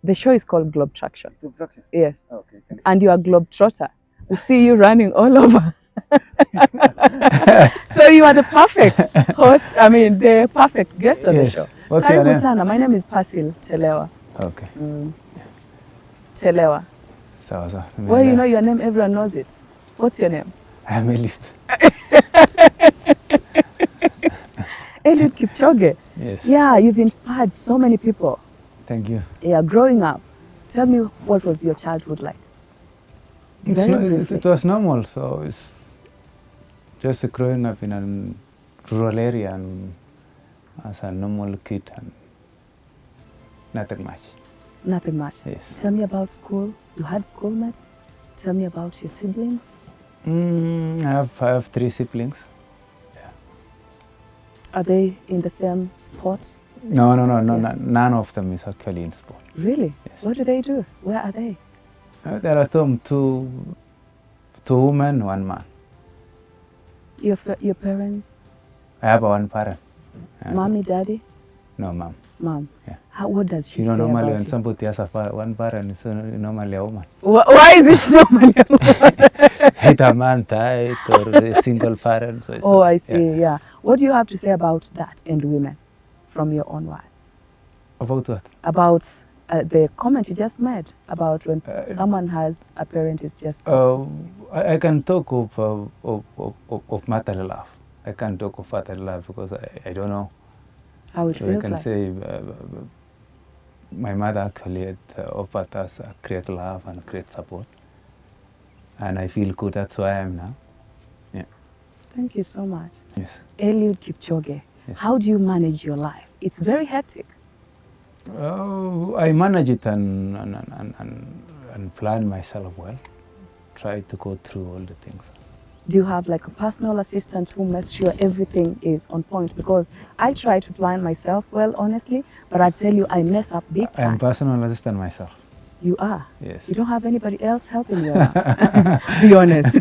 The show is called Globe Traction. Introduction. Yes. Okay, thank And you are Globetrotter. We see you running all over. So you are the perfect host, the perfect guest on the Yes. show. What's your Karibu name? sana. My name is Pasil Telewa. Okay. Telewa. Sawa sawa. Well, you know your name, everyone knows it. What's your name? I'm Eliud. Eliud Kipchoge. Yes. Yeah, you've inspired so many people. Thank you. Yeah, growing up. Tell me, what was your childhood like? It was normal, so it's just growing up in a rural area and as a normal kid and nothing much. Nothing much. Yes. Tell me about school. You had schoolmates. Tell me about your siblings. I have 3 siblings. Are they in the same sport? No, none of them is actually in sport. Really? Yes. What do they do? Where are they? There are two women, 1 man. Your parents? I have 1 parent. Mommy, daddy? No, mom. Mom. Yeah. What does she say normally about when you? somebody has 1 parent, it's normally a woman. Why is it normally a woman? Either a man died or a single parent. So Oh, I see, yeah. What do you have to say about that and women from your own words? About what? About the comment you just made about when someone has a parent is just... I can talk of motherly love. I can't talk of fatherly love because I don't know. How it So feels I can like. say my mother actually offered us a great love and great support. And I feel good, that's who I am now. Yeah. Thank you so much. Yes. Eliud Kipchoge, Yes. how do you manage your life? It's very hectic. I manage it and plan myself well. Try to go through all the things. Do you have like a personal assistant who makes sure everything is on point? Because I try to plan myself well, honestly, but I tell you, I mess up big time. I'm personal assistant myself. You are? Yes. You don't have anybody else helping you around? Be honest.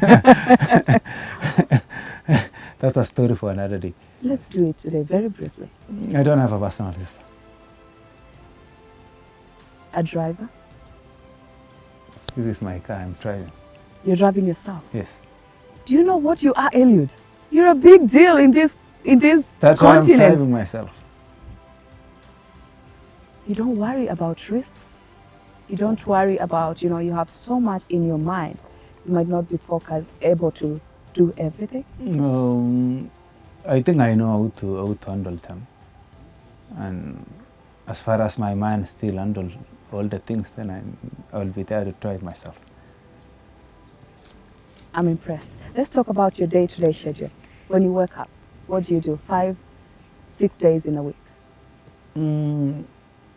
That's a story for another day. Let's do it today, very briefly. I don't have a personal assistant. A driver? This is my car, I'm driving. You're driving yourself? Yes. Do you know what you are, Eliud? You're a big deal in this That's continent. why I'm driving myself. You don't worry about risks. You don't worry about, you have so much in your mind. You might not be able to do everything. I think I know how to handle them. And as far as my mind still handles all the things, then I will be there to drive myself. I'm impressed. Let's talk about your day-to-day schedule. When you wake up, what do you do? 5, 6 days in a week?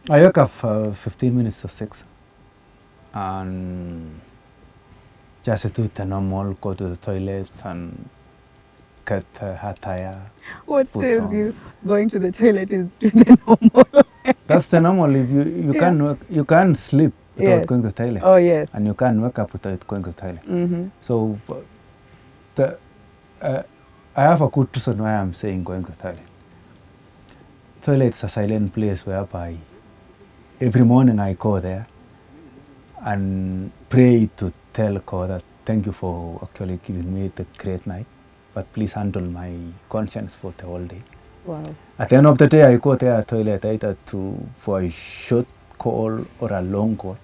I wake up 15 minutes to 6 and just do the normal, go to the toilet and get hot tire. What says you going to the toilet is the normal? That's the normal. If you can't sleep without going to the toilet. Oh, yes. And you can't wake up without going to the toilet. Mm-hmm. So I have a good reason why I'm saying going to the toilet. Toilet is a silent place whereby every morning I go there and pray to tell God that thank you for actually giving me the great night, but please handle my conscience for the whole day. Wow. At the end of the day, I go there toilet either for a short call or a long call,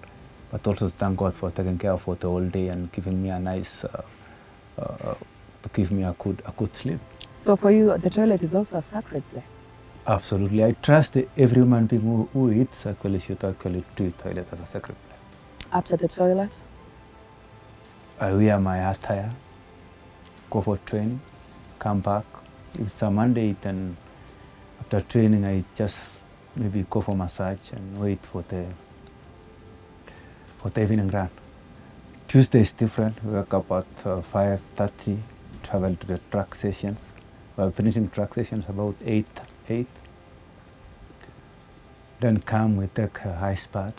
but also thank God for taking care for the whole day and giving me a nice, to give me a good sleep. So for you, the toilet is also a sacred place? Absolutely. I trust every human being who eats actually should actually treat toilet as a sacred place. After the toilet? I wear my attire, go for training, come back. If it's a Monday, then after training, I just maybe go for massage and wait for the evening run. Tuesday is different. We wake up at 5:30, travel to the track sessions. We're finishing track sessions about 8. Then come, we take a ice bath,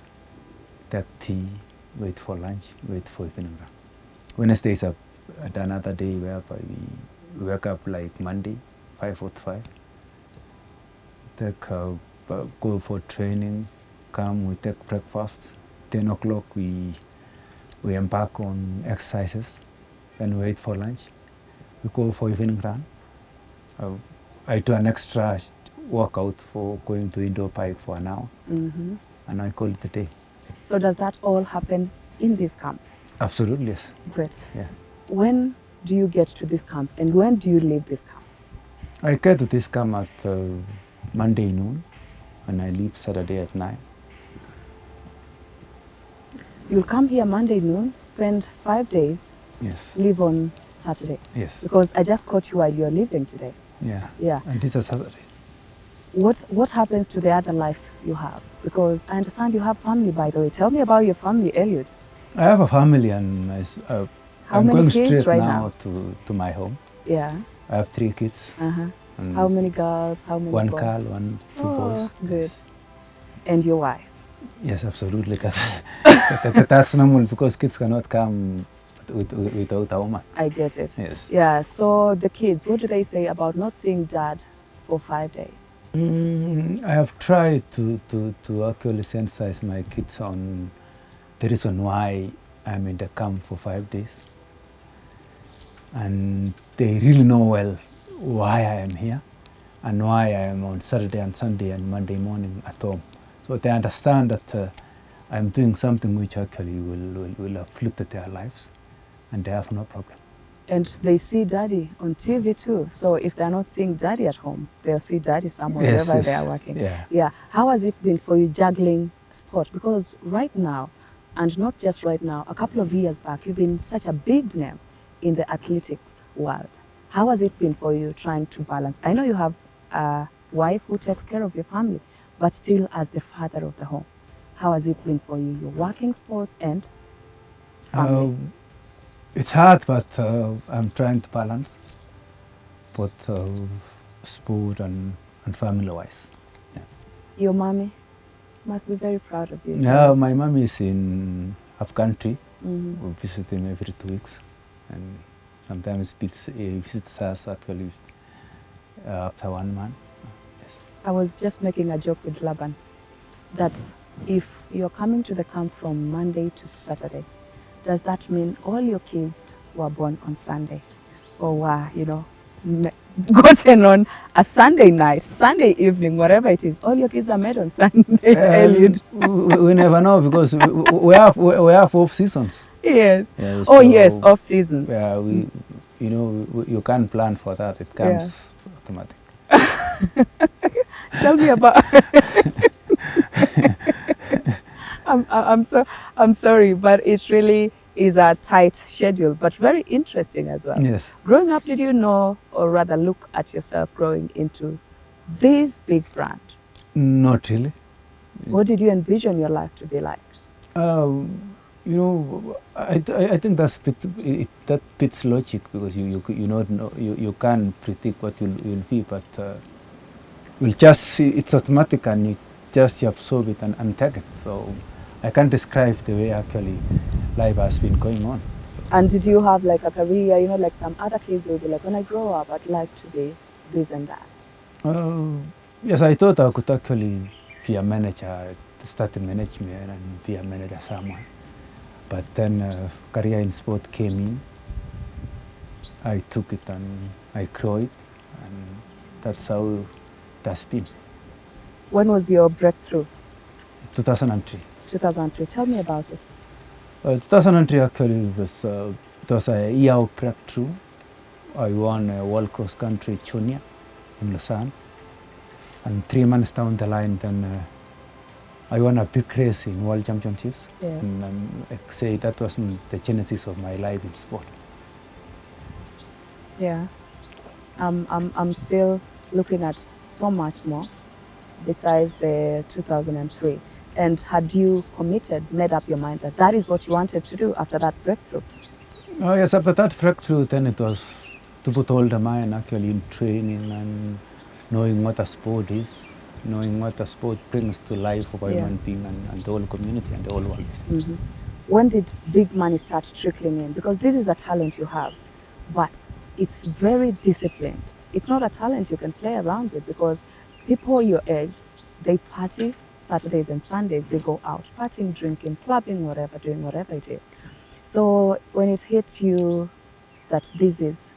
take tea, wait for lunch, wait for evening run. Wednesday is another day whereby we wake up like Monday, 5:45. Go for training, come, we take breakfast, 10 o'clock we embark on exercises, then we wait for lunch. We go for evening run. I do an extra workout for going to indoor park for an hour, and I call it a day. So does that all happen in this camp? Absolutely, yes. Great. Yeah. When do you get to this camp and when do you leave this camp? I get to this camp at Monday noon, and I leave Saturday at 9. You'll come here Monday noon, spend 5 days, Yes. leave on Saturday. Yes. Because I just caught you while you're leaving today. Yeah. Yeah. And this is Saturday. What happens to the other life you have? Because I understand you have family, by the way. Tell me about your family, Eliud. I have a family, and How I'm many going kids straight right now now? to my home. Yeah. I have 3 kids. And How many girls? How many 1 boys? girl, 2 boys. Good. Yes. And your wife? Yes, absolutely. That's normal because kids cannot come without a woman. I get it. Yes. Yeah, so the kids, what do they say about not seeing dad for 5 days? I have tried to actually sensitize my kids on the reason why I'm in the camp for 5 days. And they really know well why I am here and why I am on Saturday and Sunday and Monday morning at home. So they understand that I'm doing something which actually will uplift their lives, and they have no problem. And they see daddy on TV too. So if they're not seeing daddy at home, they'll see daddy somewhere, Yes, wherever yes. they are working. Yeah. Yeah. How has it been for you juggling sport? Because right now, and not just right now, a couple of years back, you've been such a big name in the athletics world. How has it been for you trying to balance? I know you have a wife who takes care of your family, but still as the father of the home. How has it been for you? You're working sports and family. It's hard, but I'm trying to balance both sport and family-wise. Yeah. Your mommy must be very proud of you. Yeah, my mom is in Af country. Mhm. We visit him every 2 weeks, and sometimes he visits us actually after 1 month. Yes. I was just making a joke with Laban that if you're coming to the camp from Monday to Saturday, does that mean all your kids were born on Sunday or were, gotten on a Sunday night, Sunday evening, whatever it is? All your kids are made on Sunday, Eliud. We never know because we have off seasons. Yes. Yeah, Oh, yes, off seasons. Yeah, you can't plan for that. It comes automatic. Tell me about. I'm sorry, but it really is a tight schedule, but very interesting as well. Yes. Growing up, did you know, or rather look at yourself growing into this big brand? Not really. What did you envision your life to be like? I think that fits logic because you can't predict what you'll be, but you'll just see it's automatic and you just absorb it and take it. So I can't describe the way actually life has been going on. And did you have like a career, like some other kids will be like, when I grow up, I'd like to be this and that? Yes, I thought I could actually be a manager, start a management and be a manager somewhere. But then career in sport came in. I took it and I grew it, and that's how that's been. When was your breakthrough? 2003. 2003. Tell me about it. 2003 actually was a year of breakthrough. I won a World Cross Country Junior in Lausanne, and 3 months down the line, then I won a big race in World Championships. Yes. And I say that was the genesis of my life in sport. Yeah. I'm still looking at so much more besides the 2003. And had you made up your mind that that is what you wanted to do after that breakthrough? Oh yes, after that breakthrough, then it was to put all the mind actually in training and knowing what a sport is, knowing what a sport brings to life of a human being and the whole community and the whole world. Mm-hmm. When did big money start trickling in? Because this is a talent you have, but it's very disciplined. It's not a talent you can play around with because people your age they party Saturdays and Sundays. They go out partying, drinking, clubbing, whatever, doing whatever it is. So when it hits you that this is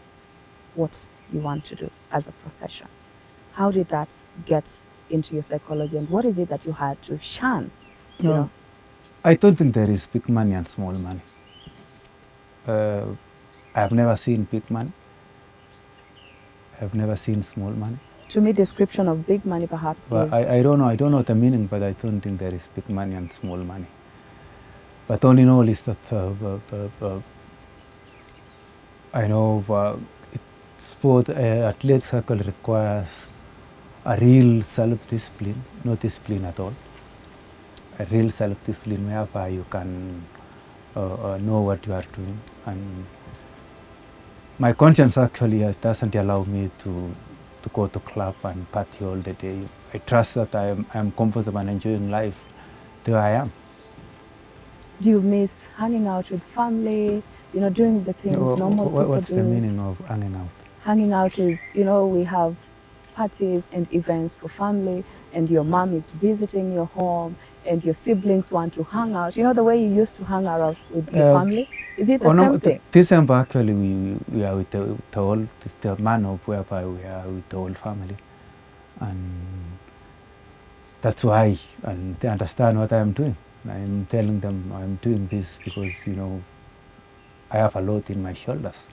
what you want to do as a profession, how did that get into your psychology, and what is it that you had to shun? You know? I don't think there is big money and small money. I've never seen big money. I've never seen small money. To me, description of big money perhaps Well, is... I don't know. I don't know the meaning, but I don't think there is big money and small money. But all in all is that I know sport athlete circle requires a real self-discipline, no discipline at all. A real self-discipline whereby you can know what you are doing. And my conscience actually doesn't allow me to go to club and party all the day. I trust that I am comfortable and enjoying life there I am. Do you miss hanging out with family, you know, doing the things normal people What's do? the meaning of hanging out? Hanging out is, you know, we have parties and events for family, and your mom is visiting your home, and your siblings want to hang out. You know, the way you used to hang out with your family? Is it the same thing? December actually we are with the man of whereby we are with the whole family. And that's why, and they understand what I am doing. I'm telling them I'm doing this because, you know, I have a lot in my shoulders.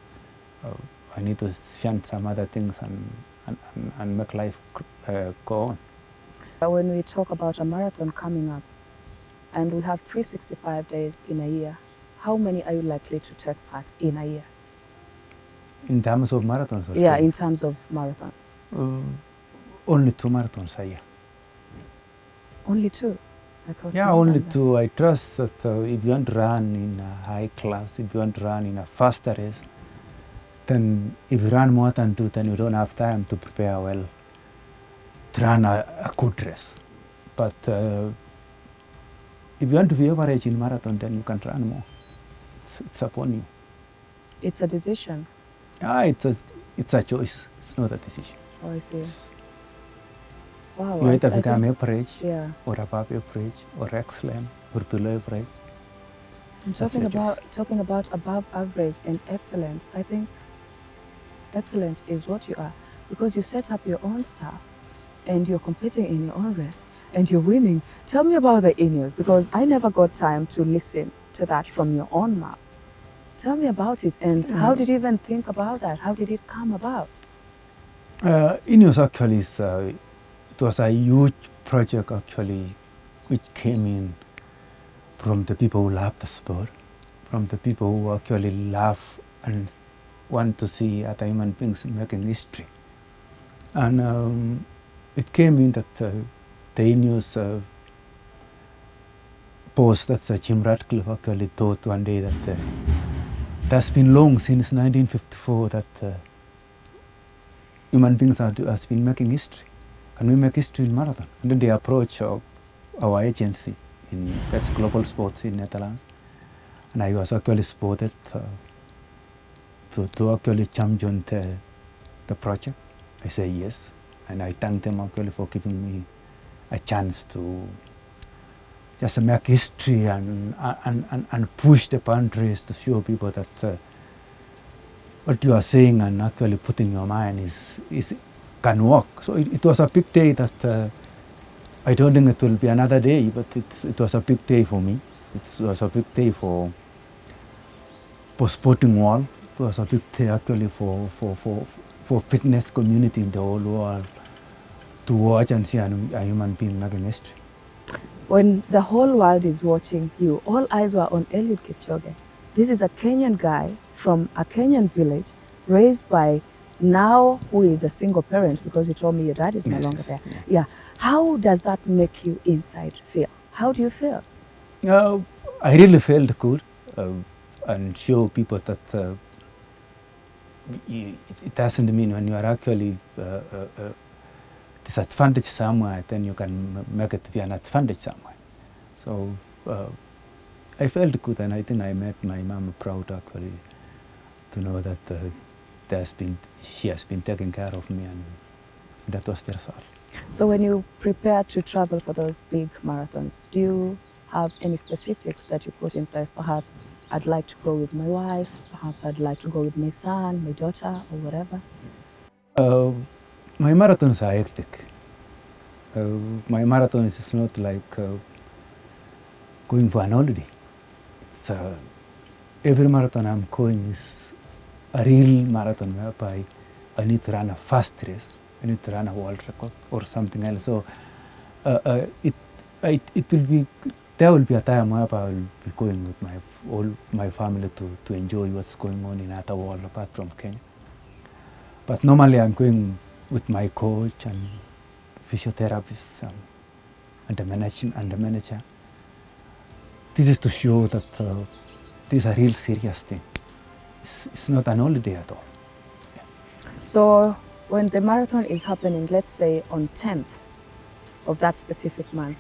I need to shun some other things and make life go on. When we talk about a marathon coming up, and we have 365 days in a year, how many are you likely to take part in a year? In terms of marathons? Yeah, in terms of marathons. Only 2 marathons a year. Only 2? I thought yeah, only 2. I trust that if you want to run in a high class, if you want to run in a faster race, then if you run more than 2, then you don't have time to prepare well to run a good race. But if you want to be average in marathon, then you can run more. It's upon you. It's a decision. It's a choice. It's not a decision. Oh, I see. Wow. You either become average, yeah, or above average, or excellent, or below average. And talking about above average and excellent, I think excellent is what you are, because you set up your own stuff and you're competing in your own race and you're winning. Tell me about the in-use, because I never got time to listen to that from your own mouth. Tell me about it, and how did you even think about that? How did it come about? In-use actually is, it was a huge project actually, which came in from the people who love the sport, from the people who actually love and want to see other human beings making history. And it came in that the in-use boss, that's Jim Ratcliffe, actually thought one day that that's been long since 1954 that human beings has been making history. Can we make history in marathon? And then they approached our agency, that's Global Sports in Netherlands. And I was actually spotted to actually champion the project. I say yes, and I thank them actually for giving me a chance to just make history and push the boundaries to show people that what you are saying and actually putting your mind is can work. So it was a big day that I don't think it will be another day, but it was a big day for me. It was a big day for sporting world. It was a big day actually for fitness community in the whole world to watch and see a human being making history. When the whole world is watching you, all eyes were on Eliud Kipchoge. This is a Kenyan guy from a Kenyan village, raised by now who is a single parent, because you told me your dad is no longer there. Yeah. How does that make you inside feel? How do you feel? I really felt good and show people that it doesn't mean when you are actually disadvantaged somewhere, then you can make it be an advantage somewhere. So I felt good, and I think I made my mom proud actually to know that she has been taking care of me, and that was the result. So when you prepare to travel for those big marathons, do you have any specifics that you put in place? Perhaps I'd like to go with my wife, perhaps I'd like to go with my son, my daughter, or whatever. My marathons are hectic. My marathon is not like going for an holiday. It's, every marathon I'm going is a real marathon whereby I need to run a fast race. I need to run a world record or something else. So it will be, there will be a time whereby I will be going with all my family to enjoy what's going on in other world apart from Kenya. But normally I'm going with my coach and physiotherapist and the manager. This is to show that this is a real serious thing. It's not an holiday at all. Yeah. So when the marathon is happening, let's say on 10th of that specific month,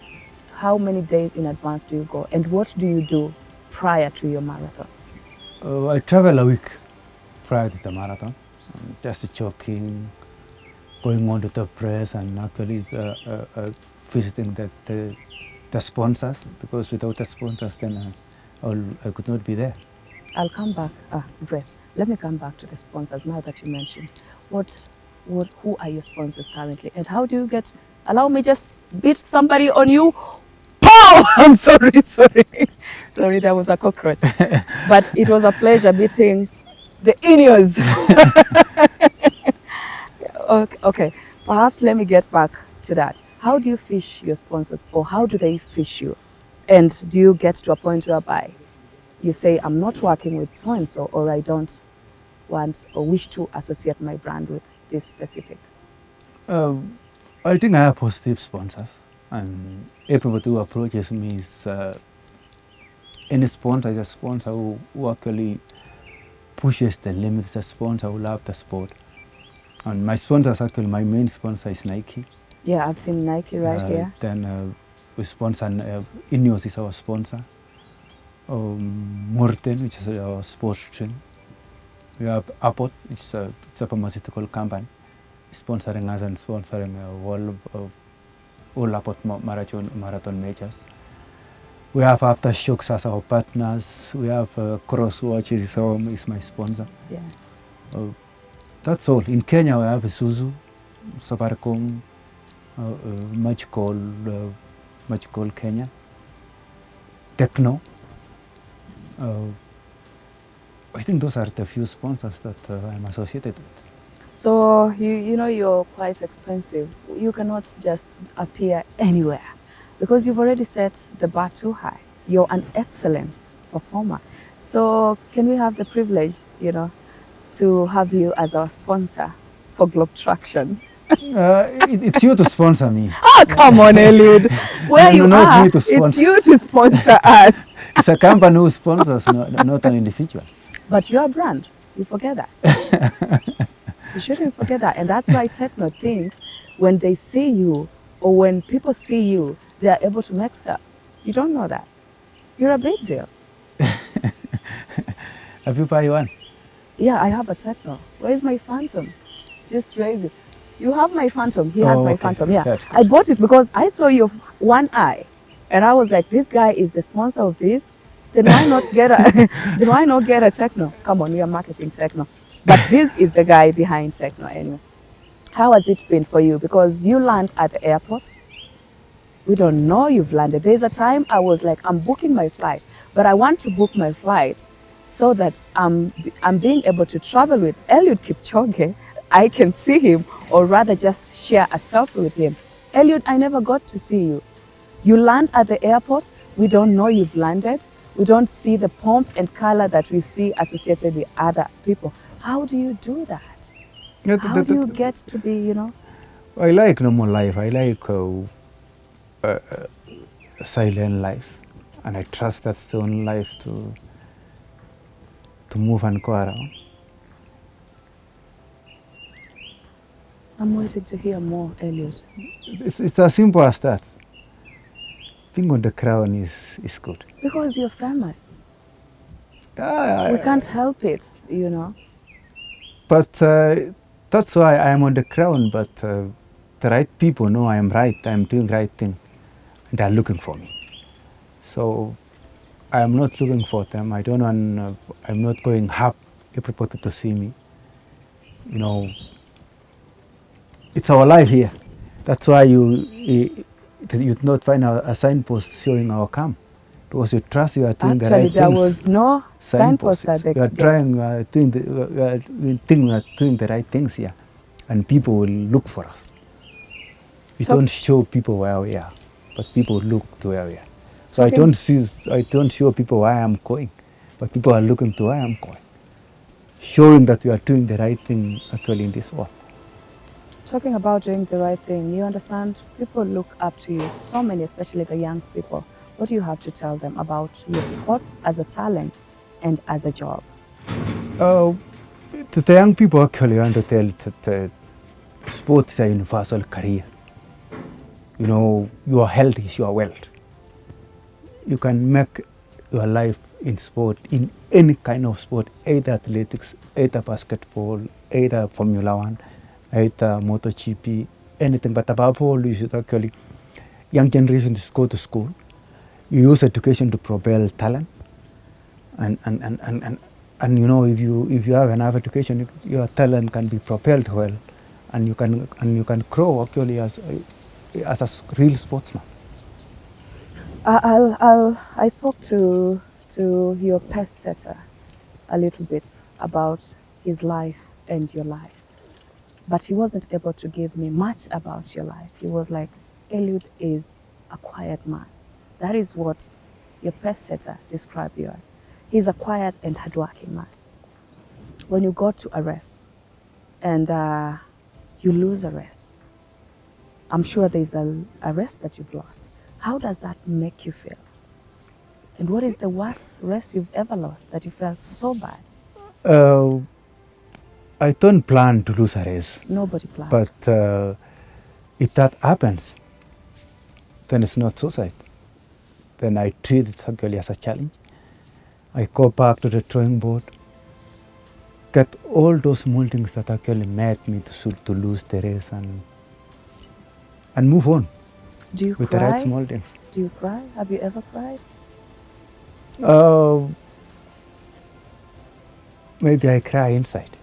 how many days in advance do you go? And what do you do prior to your marathon? I travel a week prior to the marathon, just jogging, going on to the press and actually visiting the sponsors, because without the sponsors then I could not be there. I'll come back. Brett, let me come back to the sponsors now that you mentioned. Who are your sponsors currently? And how do you get, allow me just beat somebody on you. Pow! I'm sorry. Sorry, there was a cockroach. But it was a pleasure beating the Ineos. Okay, perhaps let me get back to that. How do you fish your sponsors, or how do they fish you? And do you get to a point whereby you say, I'm not working with so-and-so, or I don't want or wish to associate my brand with this specific? I think I have positive sponsors, and everybody who approaches me is any sponsor is a sponsor who actually pushes the limits, a sponsor who loves the sport. And my sponsors, actually, my main sponsor is Nike. Yeah, I've seen Nike right here. Then we sponsor, Ineos is our sponsor. Morten, which is our sports drink. We have Abbott, which is a pharmaceutical company, sponsoring us and sponsoring all Abbott marathon majors. We have Aftershocks as our partners. We have Crosswatch is my sponsor. Yeah. That's all. In Kenya, we have Isuzu, Safaricom, Magical Kenya, Techno. I think those are the few sponsors that I'm associated with. So you know you're quite expensive. You cannot just appear anywhere because you've already set the bar too high. You're an excellent performer. So can we have the privilege, to have you as our sponsor for Globe Traction? It's you to sponsor me. Oh, come on, Eliud. Where you not are, me to sponsor. it's you to sponsor us. It's a company who sponsors, not an individual. But you're a brand. You forget that. You shouldn't forget that. And that's why Techno thinks when they see you or when people see you, they are able to make sales. You don't know that. You're a big deal. Have you buy one? Yeah, I have a Techno. Where's my Phantom? Just raise it. You have my Phantom. He has my okay. Phantom. Yeah. That's good. I bought it because I saw your one eye. And I was like, this guy is the sponsor of this. Then why not get a Techno? Come on, we are marketing Techno. But this is the guy behind Techno anyway. How has it been for you? Because you land at the airport. We don't know you've landed. There's a time I was like, I'm booking my flight, but I want to book my flight so that I'm being able to travel with Eliud Kipchoge. I can see him, or rather just share a selfie with him. Eliud, I never got to see you. You land at the airport. We don't know you've landed. We don't see the pomp and color that we see associated with other people. How do you do that? How do you get to be, I like normal life. I like a silent life. And I trust that's the only life to move and go around. I'm waiting to hear more, Eliud. It's as simple as that. Being on the crown is good. Because you're famous. We can't help it, But that's why I am on the crown. But the right people know I am right, I am doing right thing, and they are looking for me. So I am not looking for them. I don't want, I'm not going up everybody to see me. You know, it's our life here. That's why you not find a signpost showing our camp, because you trust you are doing the Actually, right there things. was no signpost at the You are gates. trying, we think we are doing the right things here, and people will look for us. We Talk- don't show people where we are, but people look to where we are. So I Talking- don't show people where I am going, but people are looking to where I am going, showing that we are doing the right thing actually in this world. Talking about doing the right thing, you understand, people look up to you, so many, especially the young people. What do you have to tell them about your sports as a talent and as a job? To the young people, actually, I want to tell that sports is a universal career. You know, your health is your wealth. You can make your life in sport, in any kind of sport, either athletics, either basketball, either Formula One, either MotoGP, anything. But above all, you should actually, young generation should go to school. You use education to propel talent. And you know, if you have enough education, your talent can be propelled well, and you can grow actually as a real sportsman. I spoke to your pace setter a little bit about his life and your life, but he wasn't able to give me much about your life. He was like, Eliud is a quiet man. That is what your pace setter described you as. He's a quiet and hardworking man. When you go to a race and you lose a race, I'm sure there's a race that you've lost. How does that make you feel? And what is the worst race you've ever lost that you felt so bad? I don't plan to lose a race, Nobody plans. but if that happens, then it's not suicide. Then I treat it actually as a challenge. I go back to the drawing board, get all those small things that actually made me to lose the race, and move on Do you with cry? the right small things. Do you cry? Have you ever cried? Maybe I cry inside.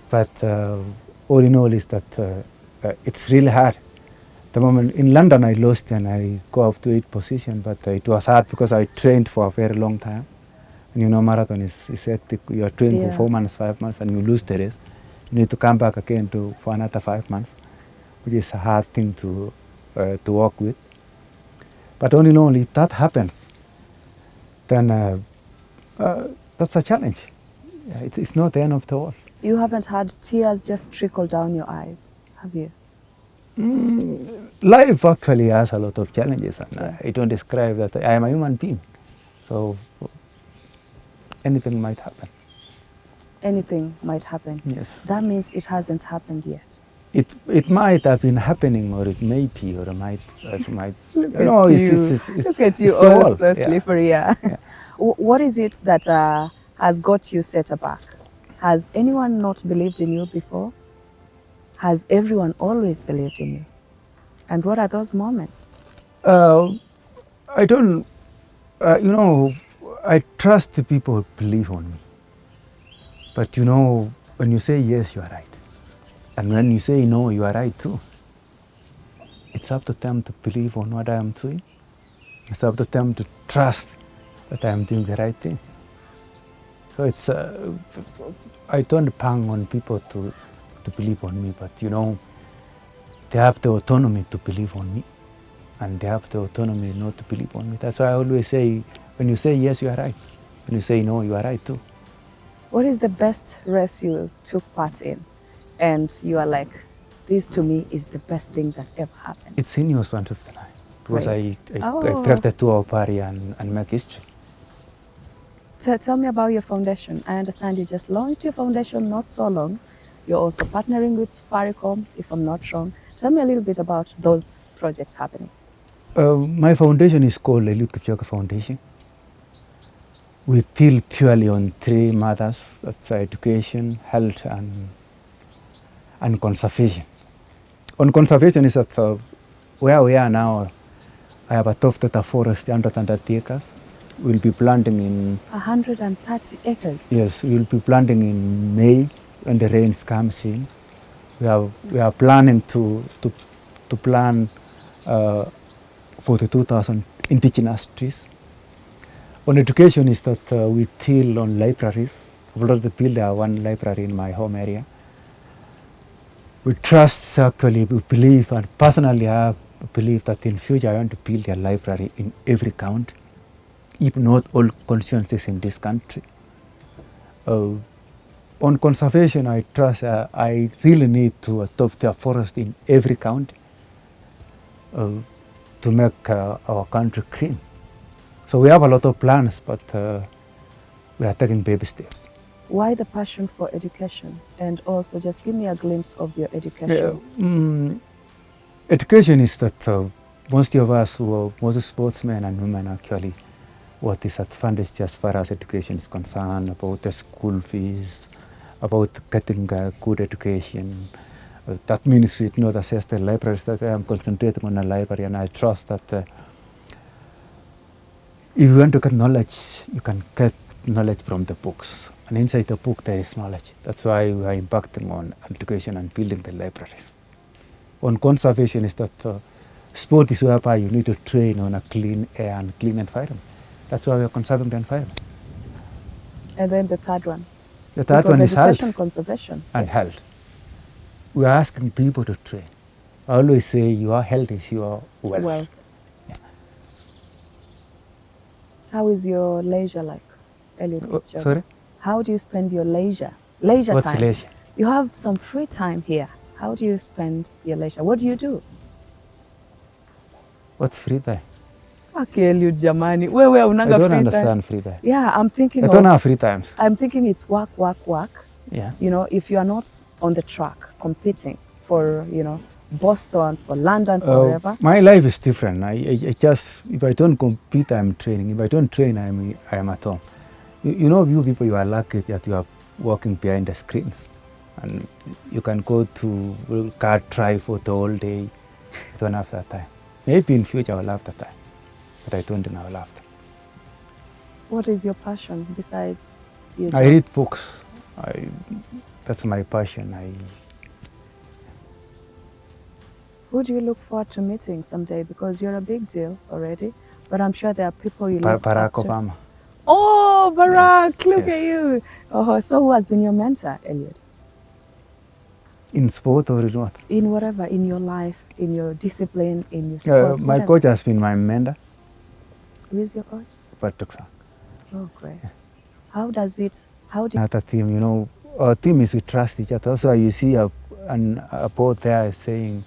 But all in all is that it's really hard. The moment in London I lost and I go up to 8th position, but it was hard because I trained for a very long time. And you know, marathon is hectic. You are training for 4 months, 5 months, and you lose the race. You need to come back again for another 5 months, which is a hard thing to work with. But all in all, if that happens, then that's a challenge. It's not the end of the world. You haven't had tears just trickle down your eyes, have you? Life actually has a lot of challenges, and I don't describe that. I am a human being, so anything might happen. Anything might happen. Yes. That means it hasn't happened yet. It might have been happening, or it may be, or it might. Look You know, at it's you. Look at you, it's the all world. so Yeah. slippery. Yeah. Yeah. What is it that has got you set aback? Has anyone not believed in you before? Has everyone always believed in you? And what are those moments? I don't. You know, I trust the people who believe on me. But you know, when you say yes, you are right, and when you say no, you are right too. It's up to them to believe on what I am doing. It's up to them to trust that I am doing the right thing. So it's, I don't bang on people to believe on me, but you know, they have the autonomy to believe on me, and they have the autonomy not to believe on me. That's why I always say, when you say yes, you are right. When you say no, you are right too. What is the best race you took part in? And you are like, this to me is the best thing that ever happened. It's Ineos 159, because Great. I break the Tour of Paris and make history. Tell me about your foundation. I understand you just launched your foundation not so long. You're also partnering with Safaricom, if I'm not wrong. Tell me a little bit about those projects happening. My foundation is called Eliud Kipchoge Foundation. We deal purely on 3 matters: that's education, health, and conservation. On conservation is that where we are now, I have a top forest, 130 acres. We'll be planting in... 130 acres? Yes, we'll be planting in May when the rains comes in. We are planning to plant 42,000 indigenous trees. On education is that we till on libraries. Over the field, there are one library in my home area. We trust, actually, we believe, and personally I believe that in future I want to build a library in every county, if not all constituencies in this country. On conservation, I trust I really need to adopt a forest in every county to make our country green. So we have a lot of plans, but we are taking baby steps. Why the passion for education? And also just give me a glimpse of your education. Education is that most of us who are most sportsmen and women actually, what is advantage as far as education is concerned, about the school fees, about getting a good education. That means it's not just the libraries that I am concentrating on a library, and I trust that if you want to get knowledge, you can get knowledge from the books. And inside the book there is knowledge. That's why we are impacting on education and building the libraries. On conservation is that sport is whereby you need to train on a clean air and clean environment. That's why we are conserving the environment. And then the third one? The third one is health. Conservation. And health. We are asking people to train. I always say your health is your wealth. Well. Yeah. How is your leisure like, Eliud Kipchoge? Sorry? How do you spend your leisure? Leisure What's time. leisure? You have some free time here. How do you spend your leisure? What do you do? What's free time? Okay, Eliud jamani. Wewe unanga I don't free understand time? free time. Yeah, I'm thinking I don't have free times. I'm thinking it's work. Yeah. You know, if you are not on the track competing for, you know, Boston, for London, for wherever. My life is different. I just, if I don't compete, I'm training. If I don't train, I am at home. You know, you people, you are lucky that you are working behind the screens. And you can go to car drive for the whole day. You don't have that time. Maybe in future I will have that time. But I don't now have that. What is your passion besides your job? I read books. That's my passion. Who do you look forward to meeting someday? Because you're a big deal already. But I'm sure there are people you look Barack up to. Obama. Oh, Barack, Yes, look yes. at you. Oh, so who has been your mentor, Eliud? In sport or in what? In whatever, in your life, in your discipline, in your sports, My whatever. coach has been my mentor. Who is your coach? Patrick. Oh, great. How do At a team, you know, our team is we trust each other. That's why you see a board there saying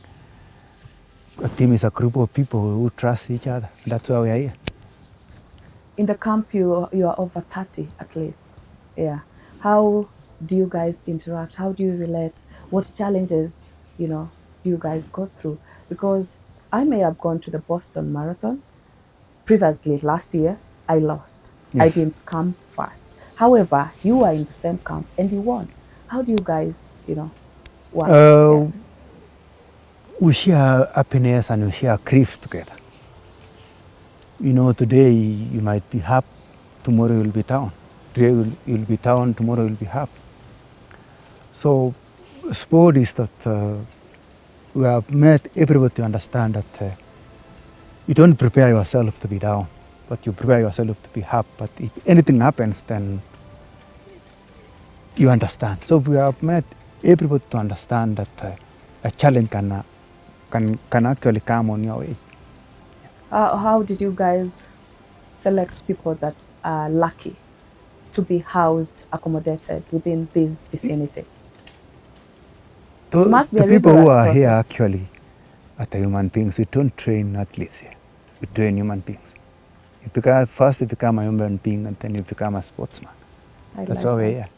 a team is a group of people who trust each other. That's why we are here. In the camp, you are over 30 athletes. Yeah. How do you guys interact? How do you relate? What challenges, you know, do you guys go through? Because I may have gone to the Boston Marathon. Previously, last year, I lost. Yes. I didn't come first. However, you were in the same camp and you won. How do you guys, you know, work? We share happiness and we share grief together. You know, today you might be happy, tomorrow you'll be down. Today you'll be down, tomorrow you'll be happy. So, sport is that we have made everybody to understand that you don't prepare yourself to be down, but you prepare yourself to be happy. But if anything happens, then you understand. So we have made everybody to understand that a challenge can actually come on your way. How did you guys select people that are lucky to be housed, accommodated within this vicinity? The people who are here actually are the human beings. We don't train athletes here. We train human beings. First you become a human being and then you become a sportsman. That's why we're here.